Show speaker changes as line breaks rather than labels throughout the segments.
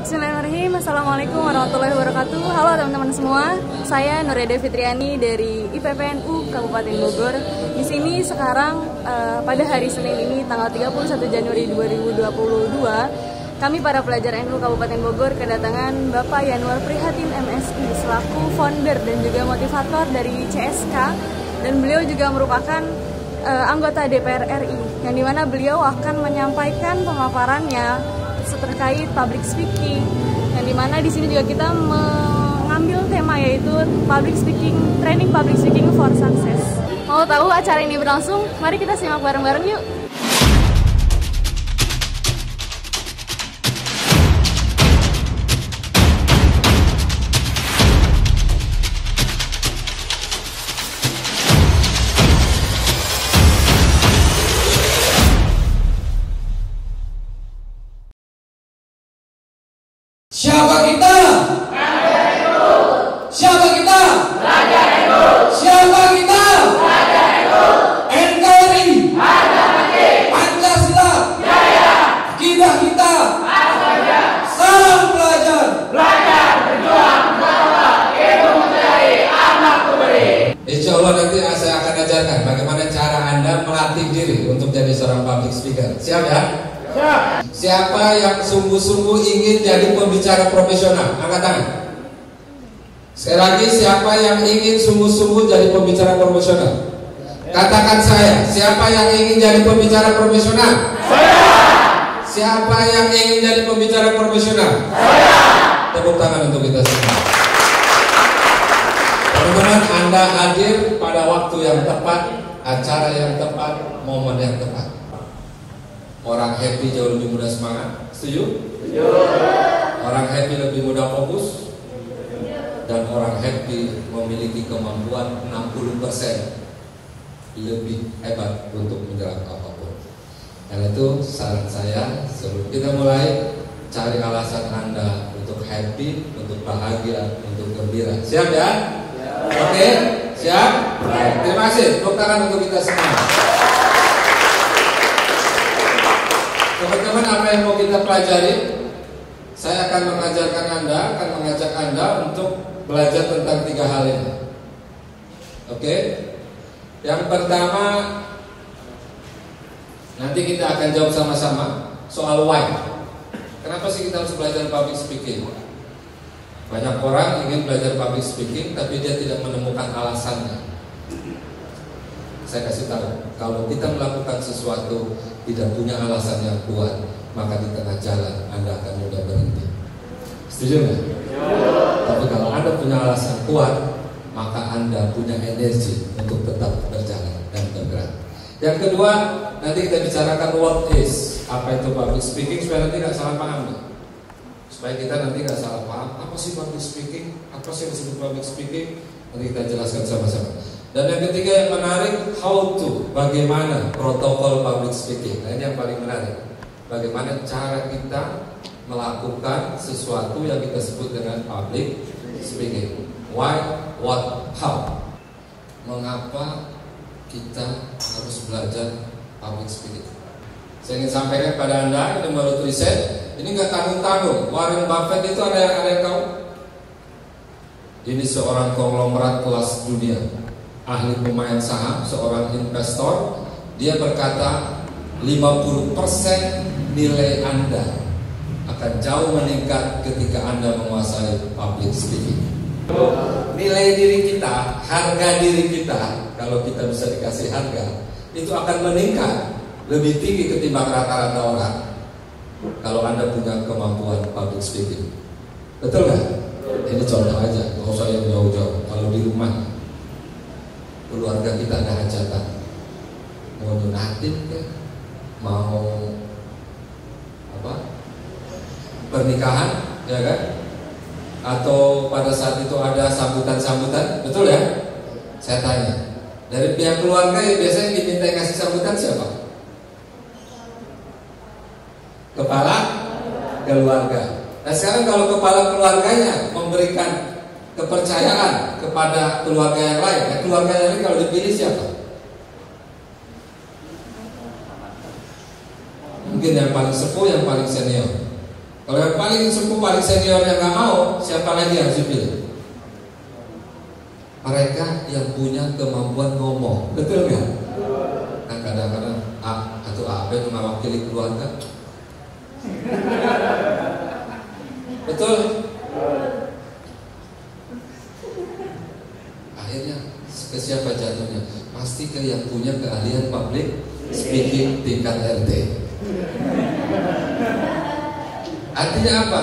Bismillahirrahmanirrahim. Assalamualaikum warahmatullahi wabarakatuh. Halo teman-teman semua. Saya Nureda Fitriani dari IPPNU Kabupaten Bogor. Di sini sekarang pada hari Senin ini tanggal 31 Januari 2022, kami para pelajar NU Kabupaten Bogor kedatangan Bapak Yanuar Prihatin MSI selaku founder dan juga motivator dari CSK, dan beliau juga merupakan anggota DPR RI, yang dimana beliau akan menyampaikan pemaparannya terkait public speaking, yang dimana di sini juga kita mengambil tema yaitu training public speaking for success. Mau tahu acara ini berlangsung? Mari kita simak bareng-bareng yuk.
Siapa kita? Pelajar NU. Siapa kita? Pelajar NU. Siapa kita? Pelajar NU. NKRI. Harga mati. Pancasila. Jaya. Akidah kita. Asalnya. Salam pelajar. Pelajar berjuang bahwa ilmu mencari anak pemberi. Insya Allah nanti saya akan ajarkan bagaimana cara Anda melatih diri untuk jadi seorang public speaker. Siap ya? Siapa yang sungguh-sungguh ingin jadi pembicara profesional? Angkat tangan. Sekali lagi, siapa yang ingin sungguh-sungguh jadi pembicara profesional? Katakan saya. Siapa yang ingin jadi pembicara profesional? Saya. Siapa yang ingin jadi pembicara profesional? Saya. Tepuk tangan untuk kita semua. Teman-teman, Anda hadir pada waktu yang tepat, acara yang tepat, momen yang tepat. Orang happy jauh lebih mudah semangat. Setuju? Setuju. Orang happy lebih mudah fokus. Dan orang happy memiliki kemampuan 60% lebih hebat untuk menjelaskan apapun. Karena itu saran saya, sebelum kita mulai, cari alasan Anda untuk happy, untuk bahagia, untuk gembira. Siap ya? Oke? Siap? Baik. Terima kasih. Tepuk tangan untuk kita semua. Teman-teman, apa yang mau kita pelajari? Saya akan mengajak Anda untuk belajar tentang 3 hal ini. Oke? Yang pertama, nanti kita akan jawab sama-sama soal why. Kenapa sih kita harus belajar public speaking? Banyak orang ingin belajar public speaking, tapi dia tidak menemukan alasannya. Saya kasih tahu, kalau kita melakukan sesuatu tidak punya alasan yang kuat, maka di tengah jalan Anda akan mudah berhenti. Setuju nggak? Tapi kalau Anda punya alasan kuat, maka Anda punya energi untuk tetap berjalan dan bergerak. Yang kedua, nanti kita bicarakan what is, apa itu public speaking, supaya nanti nggak salah paham nih. Supaya kita nanti nggak salah paham, apa sih public speaking, apa sih yang disebut public speaking, nanti kita jelaskan sama-sama. Dan yang ketiga yang menarik, how to, bagaimana protokol public speaking. Nah, ini yang paling menarik. Bagaimana cara kita melakukan sesuatu yang kita sebut dengan public speaking. Why, what, how. Mengapa kita harus belajar public speaking? Saya ingin sampaikan pada Anda, ini menurut riset, ini nggak tanggung-tanggung. Warren Buffett itu ada yang tahu? Ini seorang konglomerat kelas dunia, ahli pemain saham, seorang investor. Dia berkata 50% nilai Anda akan jauh meningkat ketika Anda menguasai public speaking. Nilai diri kita, harga diri kita, kalau kita bisa dikasih harga, itu akan meningkat lebih tinggi ketimbang rata-rata orang kalau Anda punya kemampuan public speaking. Betul nggak? Ini contoh aja, nggak usah yang jauh-jauh. Kalau di rumah keluarga kita ada hajatan, mau nyunatin kan, mau pernikahan, ya kan? Atau pada saat itu ada sambutan-sambutan, betul ya? Saya tanya, dari pihak keluarga yang biasanya diminta ngasih sambutan siapa? Kepala keluarga. Nah sekarang kalau kepala keluarganya memberikan kepercayaan kepada keluarga yang lain, keluarga yang lain kalau dipilih siapa? Mungkin yang paling sepuh, yang paling senior. Kalau yang paling sepuh, paling senior yang nggak mau, siapa lagi yang harus dipilih? Mereka yang punya kemampuan ngomong, betul nggak? Kan kadang-kadang A atau AB yang mewakili keluarga, betul? Akhirnya ke siapa jatuhnya? Pasti ke yang punya keahlian public speaking tingkat RT. Artinya apa?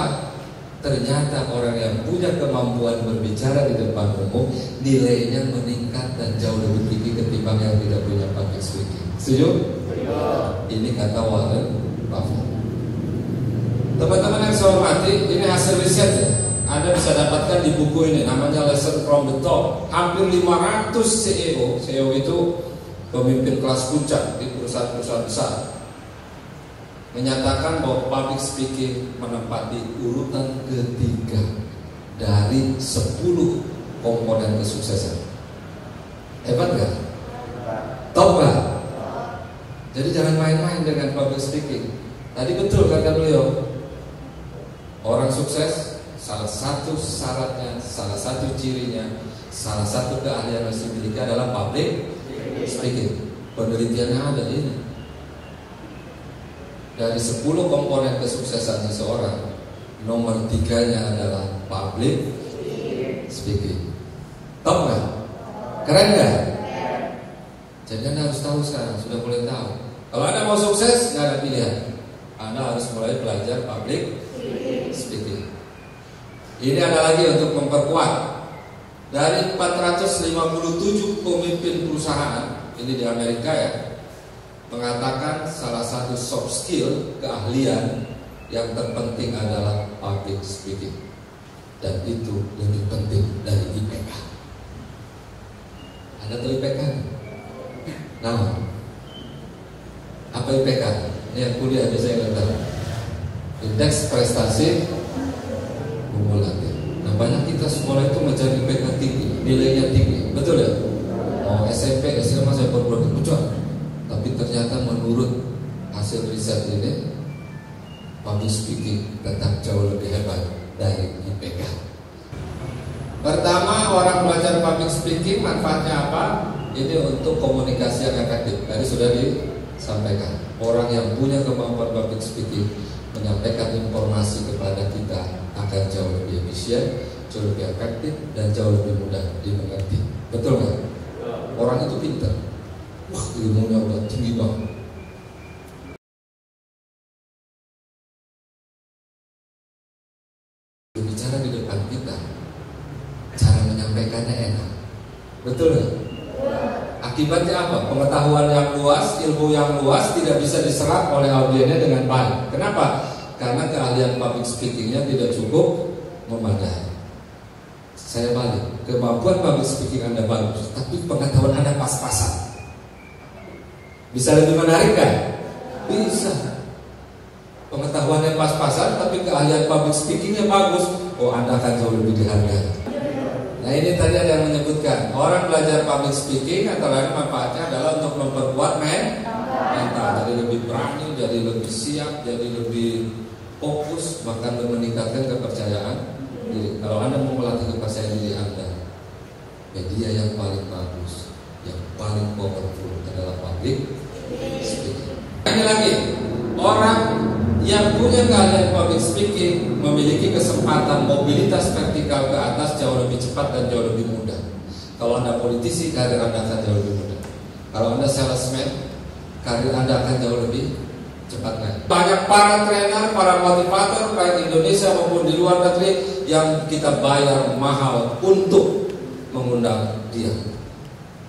Ternyata orang yang punya kemampuan berbicara di depan umum nilainya meningkat dan jauh lebih tinggi ketimbang yang tidak punya public speaking. Setuju? Ini kata Warren Buffett. Teman-teman yang saya hormati, ini hasil riset ya. Anda bisa dapatkan di buku ini, namanya Lesson from the Top. Hampir 500 CEO itu pemimpin kelas puncak di perusahaan-perusahaan besar, menyatakan bahwa public speaking menempati urutan ketiga dari 10 komponen kesuksesan. Hebat gak? Top gak? Jadi jangan main-main dengan public speaking. Tadi betul kata beliau, orang sukses salah satu syaratnya, salah satu cirinya, salah satu keahlian yang dimiliki adalah public speaking. Penelitiannya ada ini. Dari 10 komponen kesuksesan seseorang, nomor 3-nya adalah public speaking. Top nggak? Keren nggak? Jadi Anda harus tahu sekarang, sudah mulai tahu. Kalau Anda mau sukses, nggak ada pilihan. Anda harus mulai belajar public speaking. Ini ada lagi untuk memperkuat. Dari 457 pemimpin perusahaan, ini di Amerika ya, mengatakan salah satu soft skill, keahlian yang terpenting adalah public speaking. Dan itu lebih penting dari IPK. Anda tahu IPK? Nah, apa IPK? Ini yang kuliah biasanya nggak tahu. Indeks prestasi kumulatif. Nah, banyak kita sekolah itu mencari IPK tinggi, nilainya tinggi, betul ya? Oh, SMP, SMA saya berjuang. Tapi ternyata menurut hasil riset ini, public speaking tetap jauh lebih hebat dari IPK. Pertama, orang belajar public speaking manfaatnya apa? Ini untuk komunikasi yang efektif. Tadi sudah disampaikan. Orang yang punya kemampuan public speaking menyampaikan informasi kepada kita akan jauh lebih efisien, jauh lebih efektif, dan jauh lebih mudah dimengerti. Betul nggak? Orang itu pintar. Wah, ilmunya udah tinggi banget. Berbicara di depan kita, cara menyampaikannya enak. Betul nggak? Akibatnya apa? Pengetahuan yang luas, ilmu yang luas tidak bisa diserap oleh audiennya dengan baik. Kenapa? Karena keahlian public speakingnya tidak cukup memadai. Saya balik, kemampuan public speaking Anda bagus, tapi pengetahuan Anda pas-pasan. Bisa lebih menarik kan? Bisa. Pengetahuannya pas-pasan, tapi keahlian public speakingnya bagus. Oh, Anda akan jauh lebih dihargai. Nah, ini tadi ada yang menyebutkan orang belajar public speaking antara lain manfaatnya adalah untuk memperkuat mental, jadi lebih berani, jadi lebih siap, jadi lebih fokus, bahkan meningkatkan kepercayaan diri. Kalau Anda mau melatih kepercayaan diri Anda, media yang paling bagus, yang paling powerful adalah public speaking. Ini lagi, orang yang punya keahlian public speaking memiliki kesempatan mobilitas vertikal ke atas jauh lebih cepat dan jauh lebih mudah. Kalau Anda politisi, karir Anda akan jauh lebih mudah. Kalau Anda salesman, karir Anda akan jauh lebih cepat naik. Banyak para trainer, para motivator baik Indonesia maupun di luar negeri yang kita bayar mahal untuk mengundang dia.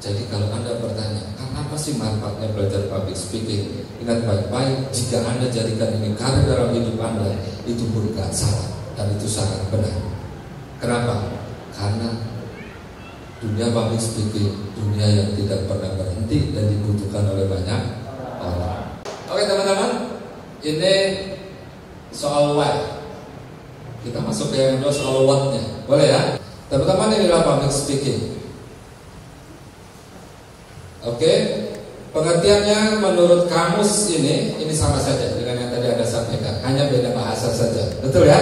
Jadi kalau Anda bertanya, apa sih manfaatnya belajar public speaking? Ingat baik-baik, jika Anda jadikan ini karir dalam hidup Anda, itu bukan salah dan itu sangat benar. Kenapa? Karena dunia public speaking, dunia yang tidak pernah berhenti dan dibutuhkan oleh banyak orang. Oke teman-teman, ini soal why. Kita masuk ke yang kedua soal what-nya. Boleh ya? Teman-teman, ini adalah public speaking. Oke, pengertiannya menurut kamus ini sama saja dengan yang tadi yang Anda sampaikan, hanya beda bahasa saja. Betul ya?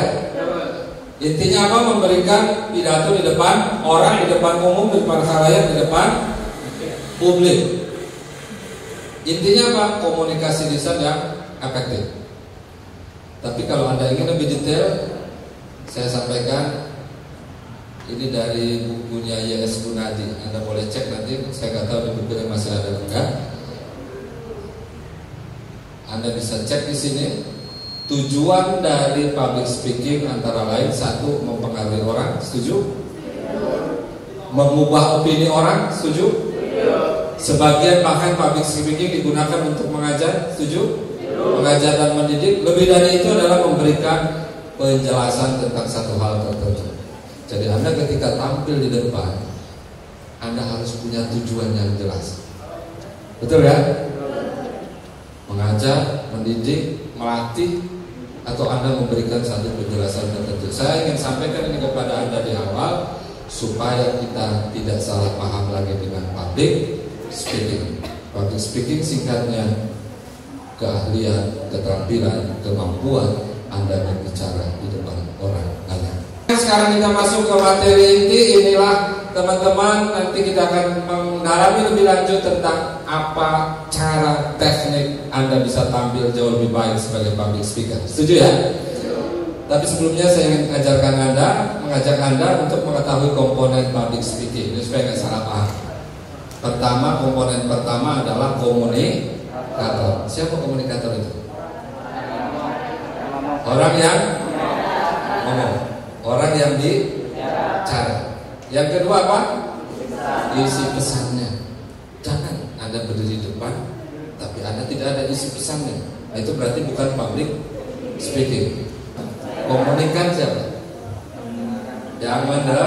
Intinya apa? Memberikan pidato di depan orang, di depan umum, di depan khalayak, di depan publik. Intinya apa? Komunikasi lisan yang efektif. Tapi kalau Anda ingin lebih detail, saya sampaikan ini dari bukunya Y.S. Gunadi. Anda boleh cek nanti, saya nggak tahu di bukunya masih ada atau enggak. Anda bisa cek di sini. Tujuan dari public speaking antara lain, satu, mempengaruhi orang, setuju? Mengubah opini orang, setuju? Sebagian bahkan public speaking digunakan untuk mengajar, setuju? Mengajar dan mendidik. Lebih dari itu adalah memberikan penjelasan tentang satu hal tertentu. Jadi Anda ketika tampil di depan, Anda harus punya tujuan yang jelas. Betul ya? Mengajar, mendidik, melatih, atau Anda memberikan satu penjelasan tertentu. Saya ingin sampaikan ini kepada Anda di awal, supaya kita tidak salah paham lagi dengan public speaking. Public speaking singkatnya keahlian, keterampilan, kemampuan Anda berbicara di depan orang banyak. Sekarang kita masuk ke materi inti. Inilah teman-teman, nanti kita akan mendalami lebih lanjut tentang apa cara teknik Anda bisa tampil jauh lebih baik sebagai public speaker. Setuju ya? Tapi sebelumnya saya ingin mengajak Anda untuk mengetahui komponen public speaking. Ini supaya nggak salah paham. Pertama, komponen pertama adalah komunikator. Siapa komunikator itu? Orang yang ngomong, orang yang bicara. Yang kedua apa? Isi pesannya. Jangan Anda berdiri di depan, tapi Anda tidak ada isi pesannya. Itu berarti bukan public speaking. Komunikan siapa? Yang mana?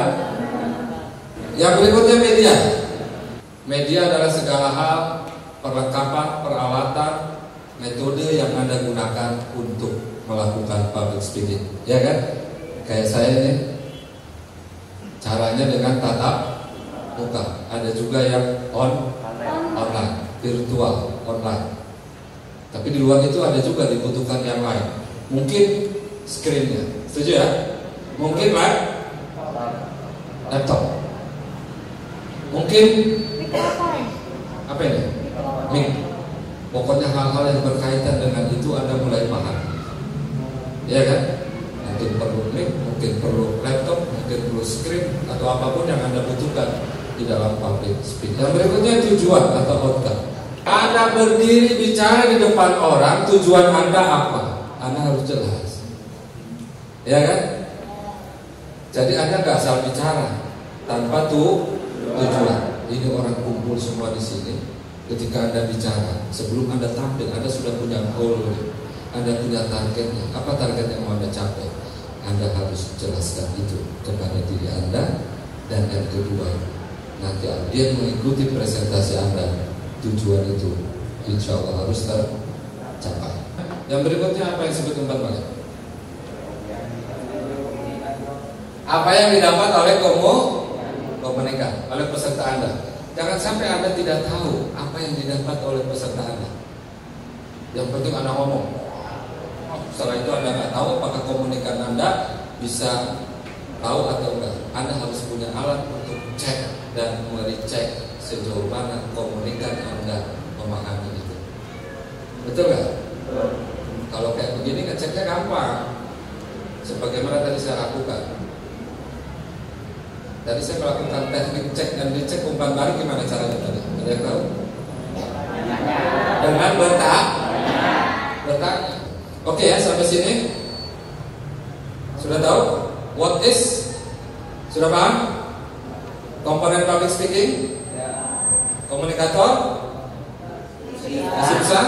Yang berikutnya media. Media adalah segala hal, perlengkapan, peralatan, metode yang Anda gunakan untuk melakukan public speaking. Ya kan? Kayak saya ini, caranya dengan tatap muka. Ada juga yang online, virtual, online. Tapi di luar itu ada juga dibutuhkan yang lain. Mungkin screen-nya, setuju ya? Mungkin laptop. Mungkin apa ini? Mic. Pokoknya hal-hal yang berkaitan dengan itu Anda mulai paham. Ya kan? Mungkin perlu mic, mungkin perlu laptop, mungkin perlu screen, atau apapun yang Anda butuhkan di dalam public speaking. Yang berikutnya tujuan atau outcome. Anda berdiri bicara di depan orang, tujuan Anda apa? Anda harus jelas. Ya kan? Jadi Anda nggak asal bicara tanpa tujuan. Ini orang kumpul semua di sini. Ketika Anda bicara, sebelum Anda tampil, Anda sudah punya goal, Anda punya targetnya. Apa target yang mau Anda capai? Anda harus jelaskan itu kepada diri Anda. Dan yang kedua, nanti dia mengikuti presentasi Anda. Tujuan itu insya Allah harus tercapai. Yang berikutnya apa yang disebut tempat balik? Apa yang didapat oleh komunikan, oleh peserta Anda. Jangan sampai Anda tidak tahu apa yang didapat oleh peserta Anda. Yang penting Anda ngomong. Setelah itu Anda nggak tahu apakah komunikan Anda bisa tahu atau enggak. Anda harus punya alat untuk cek dan merecek sejauh mana komunikan Anda memahami itu. Betul nggak? Kalau kayak begini ngeceknya gampang. Sebagaimana tadi saya lakukan. Tadi saya melakukan teknik cek dan dicek umpan balik, gimana caranya tadi? Ada yang tahu? Dengan bertanya. Oke ya, sampai sini sudah tahu? What is? Sudah paham? Komponen public speaking? Komunikator? Masih bisa?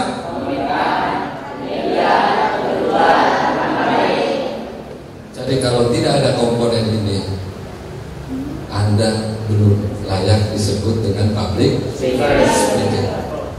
Jadi kalau tidak ada komponen ini, Anda belum layak disebut dengan public speaking.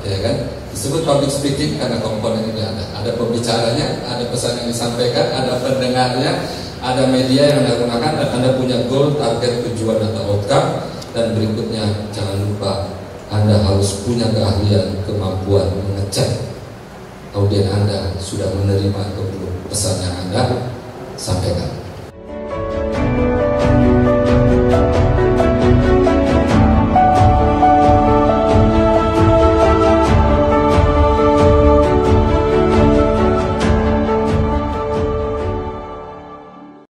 Ya kan? Disebut public speaking karena komponen ini ada. Ada pembicaranya, ada pesan yang disampaikan, ada pendengarnya, ada media yang Anda gunakan, dan Anda punya goal, target, tujuan atau outcome. Dan berikutnya jangan lupa Anda harus punya keahlian, kemampuan mengecek audien Anda sudah menerima atau belum pesan yang Anda sampaikan.